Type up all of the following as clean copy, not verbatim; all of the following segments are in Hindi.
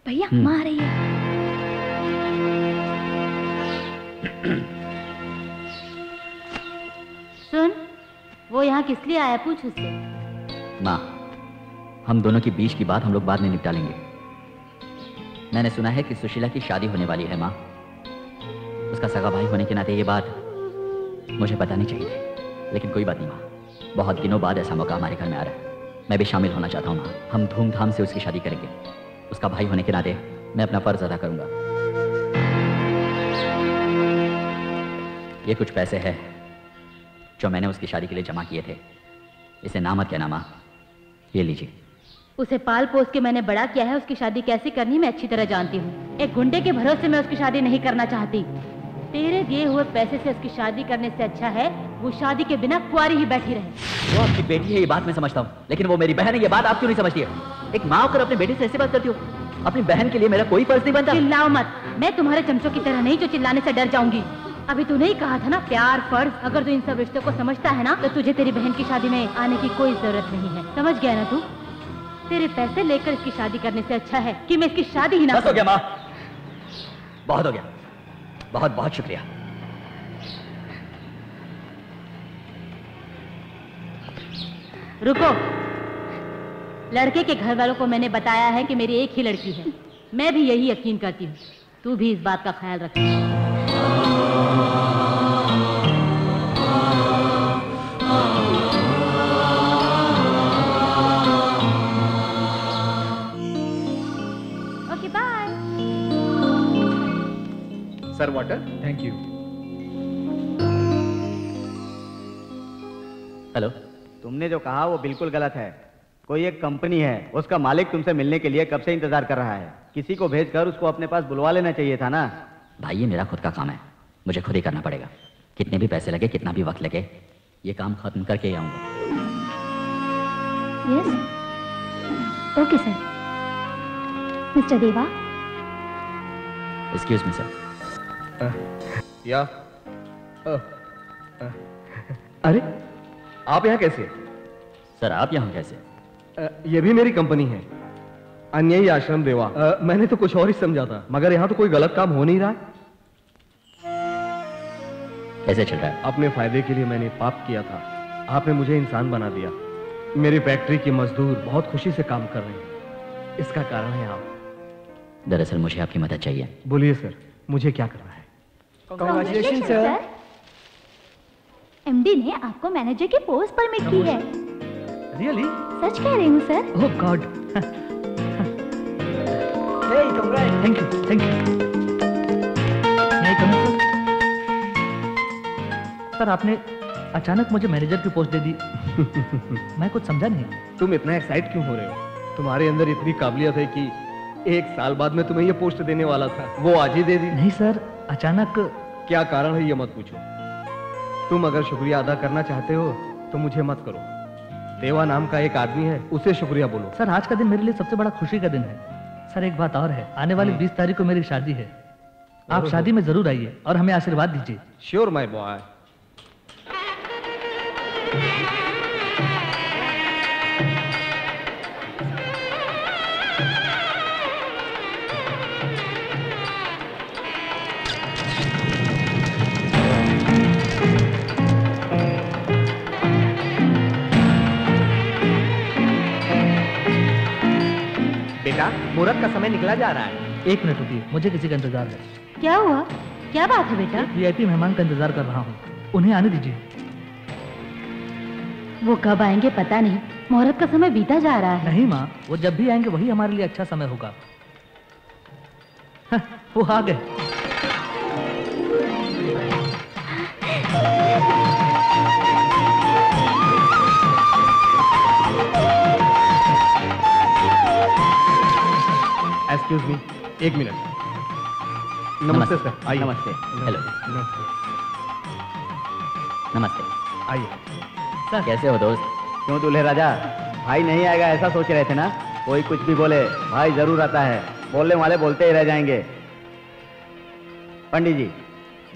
भैया माँ आ रही है। सुन, वो यहाँ किस लिए आया पूछ उससे। माँ, हम दोनों की बीच की बात हम लोग बाद में निपटा लेंगे। मैंने सुना है कि सुशीला की शादी होने वाली है। माँ, उसका सगा भाई होने के नाते ये बात मुझे पता नहीं चाहिए थी, लेकिन कोई बात नहीं माँ, बहुत दिनों बाद ऐसा मौका हमारे घर में आ रहा है। मैं भी शामिल होना चाहता हूँ माँ। हम धूमधाम से उसकी शादी करेंगे। उसका भाई होने के नाते मैं अपना फर्ज अदा करूंगा। ये कुछ पैसे हैं जो मैंने उसकी शादी के लिए जमा किए थे। इसे ना मत कहना माँ, ये लीजिए। उसे पाल पोस के मैंने बड़ा किया है। उसकी शादी कैसे करनी मैं अच्छी तरह जानती हूँ। एक गुंडे के भरोसे मैं उसकी शादी नहीं करना चाहती। तेरे दिए हुए पैसे से उसकी शादी करने से अच्छा है वो शादी के बिना कुंवारी ही बैठी रहे। वो आपकी बेटी है ये बात मैं समझता हूँ, लेकिन वो मेरी बहन है ये बात आप क्यों नहीं समझती है? एक माँ होकर अपनी बेटी से ऐसी बात करती हो? अपनी बहन के लिए मेरा कोई फर्ज नहीं बनता? चिल्लाओ मत, मैं तुम्हारे चमचों की तरह नहीं जो चिल्लाने से डर जाऊंगी। अभी तूने ही कहा था ना प्यार फर्ज। अगर तू इन सब रिश्तों को समझता है ना तो तुझे तेरी बहन की शादी में आने की कोई जरूरत नहीं है। समझ गया ना तू? तेरे पैसे लेकर इसकी शादी करने से अच्छा है कि मैं इसकी शादी ही ना। बस हो गया माँ, बहुत हो गया। बहुत बहुत शुक्रिया। रुको, लड़के के घर वालों को मैंने बताया है कि मेरी एक ही लड़की है। मैं भी यही यकीन करती हूँ। तू भी इस बात का ख्याल रख। Okay bye. Sir water. Thank you. Hello. तुमने जो कहा वो बिल्कुल गलत है। कोई एक कंपनी है, उसका मालिक तुमसे मिलने के लिए कब से इंतजार कर रहा है। किसी को भेजकर उसको अपने पास बुलवा लेना चाहिए था ना। भाई ये मेरा खुद का काम है, मुझे खुद ही करना पड़ेगा। कितने भी पैसे लगे, कितना भी वक्त लगे, ये काम खत्म करके ही आऊंगा। Yes, okay sir. मिस्टर देवा। Excuse me sir. या अरे आप यहाँ कैसे? सर आप यहाँ कैसे? ये भी मेरी कंपनी है, अन्यायी आश्रम देवा। मैंने तो कुछ और ही समझा था, मगर यहाँ तो कोई गलत काम हो नहीं रहा है। कैसे चल रहा है? अपने फायदे के लिए मैंने पाप किया था, आपने मुझे इंसान बना दिया। मेरी फैक्ट्री के मजदूर बहुत खुशी से काम कर रहे हैं, इसका कारण है आप। दरअसल मुझे आपकी मदद चाहिए। बोलिए सर, मुझे क्या करना है? Congratulation sir. एमडी ने आपको मैनेजर की पोस्ट पर मिल दी है। रियली? सच कह रही हूँ sir. Oh God. Thank you thank you. Sir आपने अचानक मुझे मैनेजर की पोस्ट दे दी। मैं कुछ समझा नहीं। तुम इतना एक्साइट क्यों हो रहे हो? तुम्हारे अंदर इतनी काबिलियत है कि 1 साल बाद में तुम्हें ये पोस्ट देने वाला था, वो आज ही दे दी। नहीं सर, अचानक। क्या कारण है ये मत पूछो। तुम अगर शुक्रिया अदा करना चाहते हो तो मुझे मत करो। देवा नाम का एक आदमी है, उसे शुक्रिया बोलो। सर आज का दिन मेरे लिए सबसे बड़ा खुशी का दिन है। सर एक बात और है, आने वाली 20 तारीख को मेरी शादी है। आप शादी में जरूर आइए और हमें आशीर्वाद दीजिए। Sure my boy. बेटा, मुहूर्त का समय निकला जा रहा है। 1 मिनट रुकिए, मुझे किसी का इंतजार है। क्या हुआ? क्या बात है बेटा? वीआईपी मेहमान का इंतजार कर रहा हूँ, उन्हें आने दीजिए। वो कब आएंगे पता नहीं, मुहूर्त का समय बीता जा रहा है। नहीं माँ, वो जब भी आएंगे वही हमारे लिए अच्छा समय होगा। वो आ गए। Excuse me, 1 minute. नमस्ते सर, आइए। नमस्ते। हेलो। नमस्ते। आइए। सर कैसे हो दोस्त? क्यों दूल्हे राजा, भाई नहीं आएगा ऐसा सोच रहे थे ना? कोई कुछ भी बोले, भाई जरूर आता है। बोलने वाले बोलते ही रह जाएंगे। पंडित जी,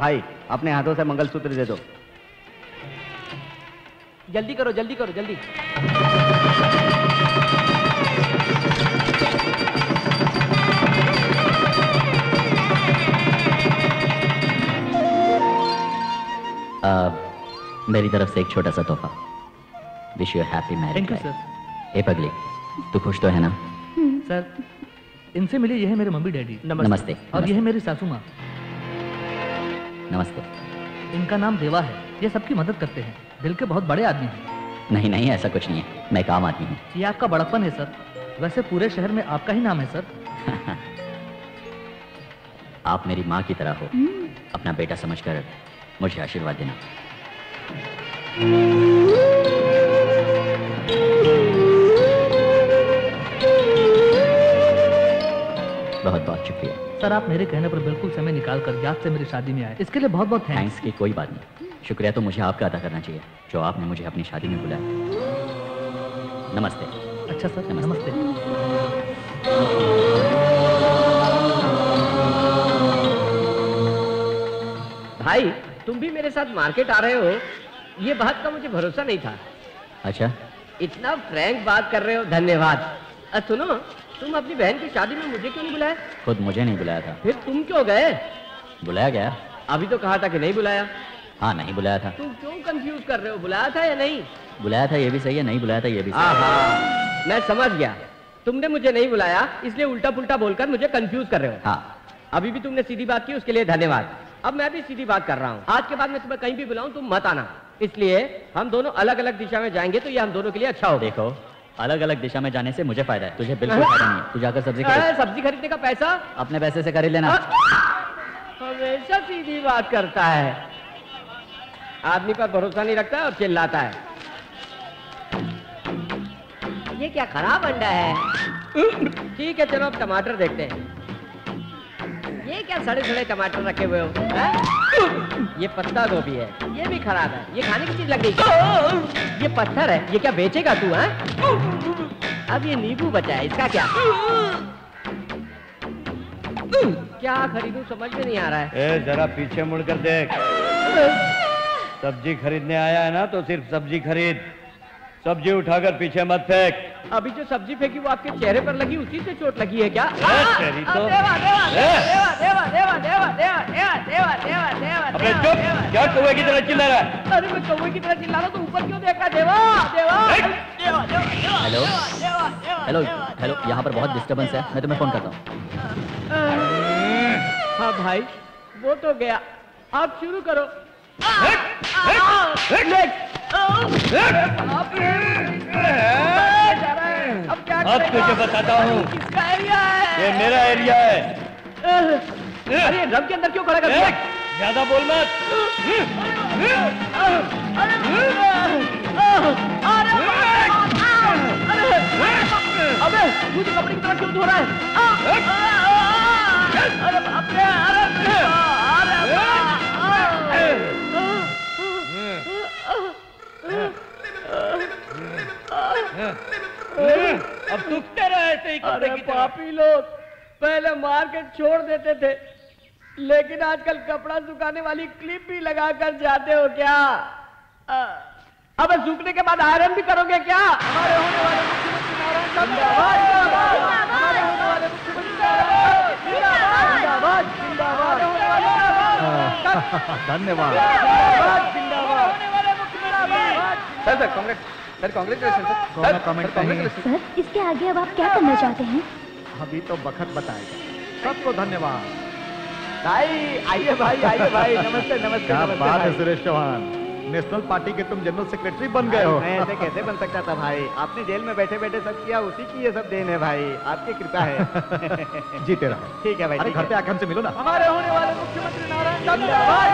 भाई अपने हाथों से मंगलसूत्र दे दो। जल्दी करो जल्दी करो जल्दी। मेरी तरफ से एक छोटा सा तोहफा। Wish you happy marriage. Thank you sir. ए पगली, तू खुश तो है ना? सर, इनसे मिलिए, यह है मेरे मम्मी डैडी। नमस्ते। और यह है मेरी सासू माँ। नमस्ते। इनका नाम देवा है। ये सबकी मदद करते हैं, दिल के बहुत बड़े आदमी हैं। नहीं नहीं, ऐसा कुछ नहीं है, मैं काम आदमी हूँ। ये आपका बड़प्पन है सर। वैसे पूरे शहर में आपका ही नाम है सर। आप मेरी माँ की तरह हो, अपना बेटा समझकर मुझे आशीर्वाद देना। बहुत बहुत शुक्रिया सर। आप मेरे कहने पर बिल्कुल समय निकाल कर याद से मेरी शादी में आए, इसके लिए बहुत बहुत थैंक्स की कोई बात नहीं। शुक्रिया तो मुझे आपका अदा करना चाहिए, जो आपने मुझे अपनी शादी में बुलाया। नमस्ते। अच्छा सर, नमस्ते। भाई, तुम भी मेरे साथ मार्केट आ रहे हो, ये बात का मुझे भरोसा नहीं था। अच्छा, इतना फ्रैंक बात कर रहे हो, धन्यवाद। सुनो, तुम अपनी बहन की शादी में मुझे क्यों नहीं बुलाया? खुद मुझे नहीं बुलाया था। फिर तुम क्यों गए? बुलाया गया। अभी तो कहा था कि नहीं बुलाया। हाँ, नहीं बुलाया था। तुम क्यों कंफ्यूज कर रहे हो? बुलाया था या नहीं? बुलाया था ये भी सही है, नहीं बुलाया था ये भी सही है। मैं समझ गया, तुमने मुझे नहीं बुलाया इसलिए उल्टा पुल्टा बोलकर मुझे कंफ्यूज कर रहे हो। हाँ, अभी भी तुमने सीधी बात की, उसके लिए धन्यवाद। अब मैं भी सीधी बात कर रहा हूँ, आज के बाद मैं तुम्हें कहीं भी बुलाऊं तुम मत आना। इसलिए हम दोनों अलग अलग दिशा में जाएंगे तो ये हम दोनों के लिए अच्छा हो। देखो, अलग अलग दिशा में जाने से मुझे फायदा है, तुझे बिल्कुल फायदा नहीं है। तू जाकर सब्जी खरीद। सब्जी खरीदने का पैसा अपने पैसे से खरीद लेना। हमेशा सीधी बात करता है, आदमी पर भरोसा नहीं रखता और चिल्लाता है। ये क्या खराब अंडा है? ठीक है, चलो अब टमाटर देखते हैं। ये क्या सड़े सड़े टमाटर रखे हुए हो? ये पत्ता गोभी है, ये भी खराब है, ये खाने की चीज लग गई। ये पत्थर है, ये क्या बेचेगा तू? है अब ये नींबू बचा है, इसका क्या? क्या खरीदूं समझ में नहीं आ रहा है। जरा पीछे मुड़कर देख। सब्जी खरीदने आया है ना, तो सिर्फ सब्जी खरीद, सब्जी उठाकर पीछे मत फेंक। अभी जो सब्जी फेंकी वो आपके चेहरे पर लगी, उसी से चोट लगी है क्या? तेरी तो अबे चुप, क्या कौवे की तरह चिल्ला रहा है? अरे मैं कौवे की तरह चिल्ला रहा हूं, तो ऊपर क्यों देख रहा है? देवा देवा हेलो हेलो हेलो, यहाँ पर बहुत डिस्टर्बेंस है, मैं तुम्हें फोन करता हूँ। हाँ भाई, वो तो गया, आप शुरू करो। अब तुझे बताता हूँ, किसका एरिया है? ये मेरा एरिया है। अरे रब के अंदर क्यों खड़ा कर दिया? ज्यादा बोल मत। अबे मुझे कपड़े की तरह क्यों धो रहा है? अरे बाप रे, अब दुखते रहे ऐसे ही कपड़े की तरह। पापी लोग पहले मार्केट छोड़ देते थे, लेकिन आजकल कपड़ा सुखाने वाली क्लिप भी लगाकर जाते हो क्या? अब सूखने के बाद आयरन भी करोगे क्या? हमारे होने वाले मुख्यमंत्री नारायण जिंदाबाद, हमारे होने वाले मुख्यमंत्री जिंदाबाद, जिंदाबाद, धन्यवाद। Sir Congress, sir congratulation sir. Comment करेंगे सर, इसके आगे अब आप क्या करना चाहते हैं? अभी तो बखत बताएगा। सबको धन्यवाद। भाई आइए भाई, आइए भाई, नमस्ते नमस्ते। क्या नमस्ते बात है भाई। सुरेश चौहान, नेशनल पार्टी के तुम जनरल सेक्रेटरी बन गए हो। मैं ऐसे कैसे बन सकता था भाई? आपने जेल में बैठे बैठे सब किया, उसी की ये सब देन है भाई, आपकी कृपा है। जीते रहो। ठीक है भाई। अरे घर पे आके हमसे मिलो ना। हमारे होने वाले मुख्यमंत्री नारायण जिंदाबाद,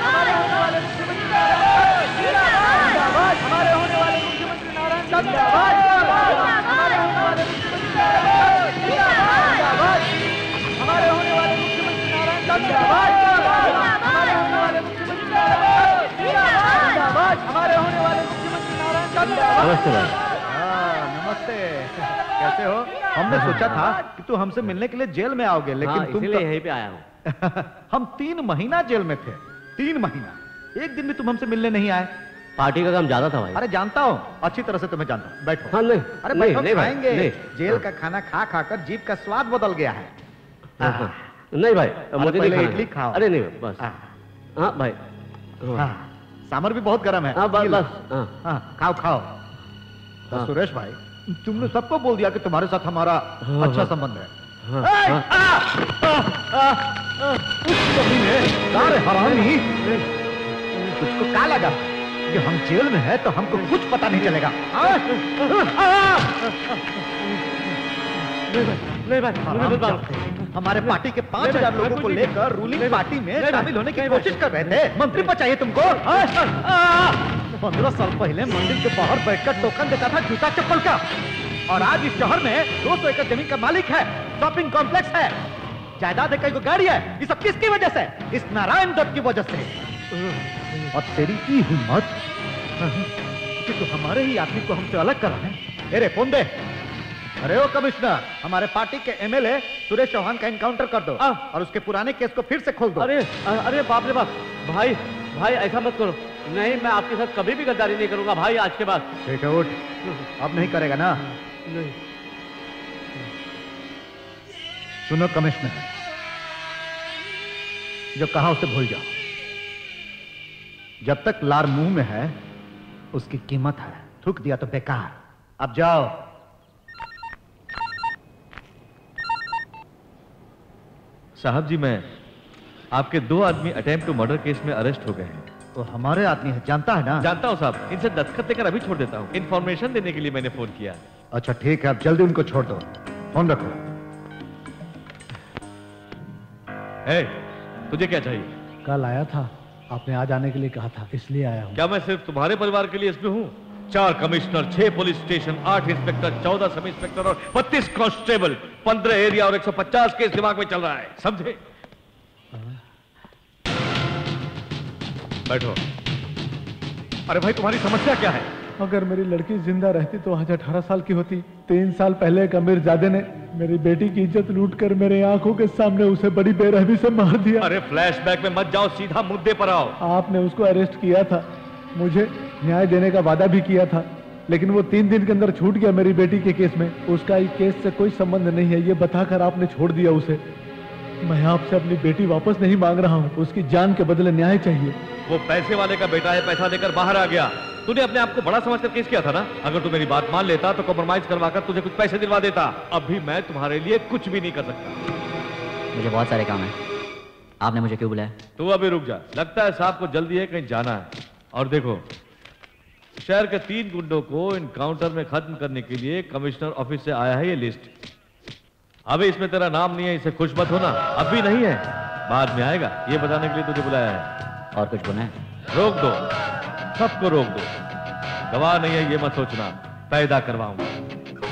हमारे होने वाले मुख्यमंत्री जिंदाबाद, हमारे होने वाले मुख्यमंत्री नारायण जिंदाबाद, हमारे होने वाले मुख्यमंत्री जिंदाबाद, हमारे होने वाले मुख्यमंत्री नारायण जिंदाबाद, हमारे होने वाले मुख्यमंत्री जिंदाबाद, हमारे होने वाले मुख्यमंत्री नारायण जिंदाबाद। नमस्ते भाई। नमस्ते, कैसे हो? हमने सोचा था कि तू हमसे मिलने के लिए जेल में आओगे, लेकिन तुम तो यहीं पे आया हूँ। हम 3 महीना जेल में थे, 3 महीना, एक दिन भी तुम हमसे मिलने नहीं आए। पार्टी का काम ज्यादा था भाई। अरे जानता हूँ, अच्छी तरह से तुम्हें जानता हूँ, बैठो। हाँ नहीं, अरे नहीं, बैठो, नहीं भाई, खाएंगे। नहीं। जेल का खाना खा खाकर जीभ का स्वाद बदल गया है। नहीं भाई, मुझे पहले नहीं इडली खाओ। अरे नहीं बस। हाँ भाई, हाँ, सामर भी बहुत गर्म है। हाँ बस बस हाँ खाओ खाओ। तो सुरेश भाई, तुमने सबको बोल दिया कि तुम्हारे साथ हमारा अच्छा संबंध है। हरामी, तुझको क्या लगा कि हम जेल में है तो हमको कुछ पता नहीं चलेगा? हमारे पार्टी के 5,000 लोगों को लेकर रूलिंग पार्टी में शामिल होने की कोशिश कर रहे थे। मंत्री पर चाहिए तुमको? 15 साल पहले मंदिर के बाहर बैठकर टोकन देता था जूता चप्पल का, और आज इस शहर में 200 एकड़ जमीन का मालिक है, शॉपिंग कॉम्प्लेक्स है, जायदाद है, कई को गाड़ी है। ये सब किसकी वजह से? इस नारायण दत्त की वजह से। और तेरी की हिम्मत कि तू हमारे ही आदमी को हमसे अलग करा है। अरे फोन दे। अरे ओ कमिश्नर, हमारे पार्टी के एमएलए सुरेश चौहान का एनकाउंटर कर दो और उसके पुराने केस को फिर से खोल दो। अरे बाप रे बाप, भाई भाई ऐसा मत करो। नहीं, मैं आपके साथ कभी भी गद्दारी नहीं करूंगा भाई आज के बाद। ठीक है, उठ। अब नहीं करेगा ना? नहीं। सुनो कमिश्नर, जो कहा उसे भूल जाओ। जब तक लार मुंह में है उसकी कीमत है, थूक दिया तो बेकार। अब जाओ। साहब जी, मैं आपके 2 आदमी अटेम्प्ट टू मर्डर केस में अरेस्ट हो गए हैं। तो हमारे आदमी है, जानता है ना? जानता हूं साहब, इनसे दस्तखत देकर अभी छोड़ देता हूं। इन्फॉर्मेशन देने के लिए मैंने फोन किया। अच्छा ठीक है, अब जल्दी उनको छोड़ दो। फोन रखो। तुझे क्या चाहिए? कल आया था, आपने आज आने के लिए कहा था, इसलिए आया हूँ। क्या मैं सिर्फ तुम्हारे परिवार के लिए इसमें हूँ? 4 commissioner, 6 police station, 8 inspector, 14 sub inspector और 32 कांस्टेबल, 15 एरिया और 150 केस दिमाग में चल रहा है, समझे? बैठो। अरे भाई, तुम्हारी समस्या क्या है? अगर मेरी लड़की जिंदा रहती तो आज 18 साल की होती। 3 साल पहले एक अमीरजादे ने मेरी बेटी की इज्जत लूटकर मेरे आंखों के सामने उसे बड़ी बेरहमी से मार दिया। अरे फ्लैशबैक में मत जाओ, सीधा मुद्दे पर आओ। आपने उसको अरेस्ट किया था, मुझे न्याय देने का वादा भी किया था, लेकिन वो 3 दिन के अंदर छूट गया मेरी बेटी के केस में। उसका इस केस से कोई संबंध नहीं है, ये बताकर आपने छोड़ दिया उसे। मैं आपसे अपनी बेटी वापस नहीं मांग रहा हूँ, उसकी जान के बदले न्याय चाहिए। वो पैसे वाले का बेटा है, पैसा देकर बाहर आ गया। तूने अपने आप को बड़ा समझकर केस किया था ना? अगर तू मेरी बात मान लेता तो कॉम्प्रोमाइज करवाकर तुझे कुछ पैसे दिलवा देता। अभी मैं तुम्हारे लिए कुछ भी नहीं कर सकता। मुझे बहुत सारे काम है। आपने मुझे क्यों बुलाया? तू अभी रुक जा, लगता है साहब को जल्दी है, कहीं जाना है। और देखो, शहर के 3 गुंडों को इनकाउंटर में खत्म करने के लिए कमिश्नर ऑफिस से आया है ये लिस्ट। अभी इसमें तेरा नाम नहीं है, इसे खुश मत होना। अभी नहीं है, बाद में आएगा, ये बताने के लिए तुझे बुलाया है। और कुछ बोलना है? रोक दो, सबको रोक दो। गवाह नहीं है ये मत सोचना, पैदा करवाऊंगा।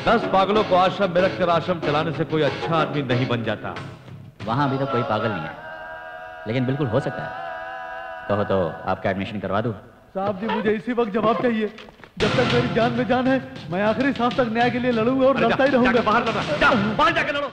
10 पागलों को आश्रम में रखकर आश्रम चलाने से कोई अच्छा आदमी नहीं बन जाता। वहां अभी तो कोई पागल नहीं है, लेकिन बिल्कुल हो सकता है। कहो तो आपका एडमिशन करवा दूं? साहब जी, मुझे इसी वक्त जवाब चाहिए। जब तक मेरी जान में जान है, मैं आखिरी सांस तक न्याय के लिए लड़ूंगा और लड़ता ही रहूंगा। बाहर जाके लड़ो।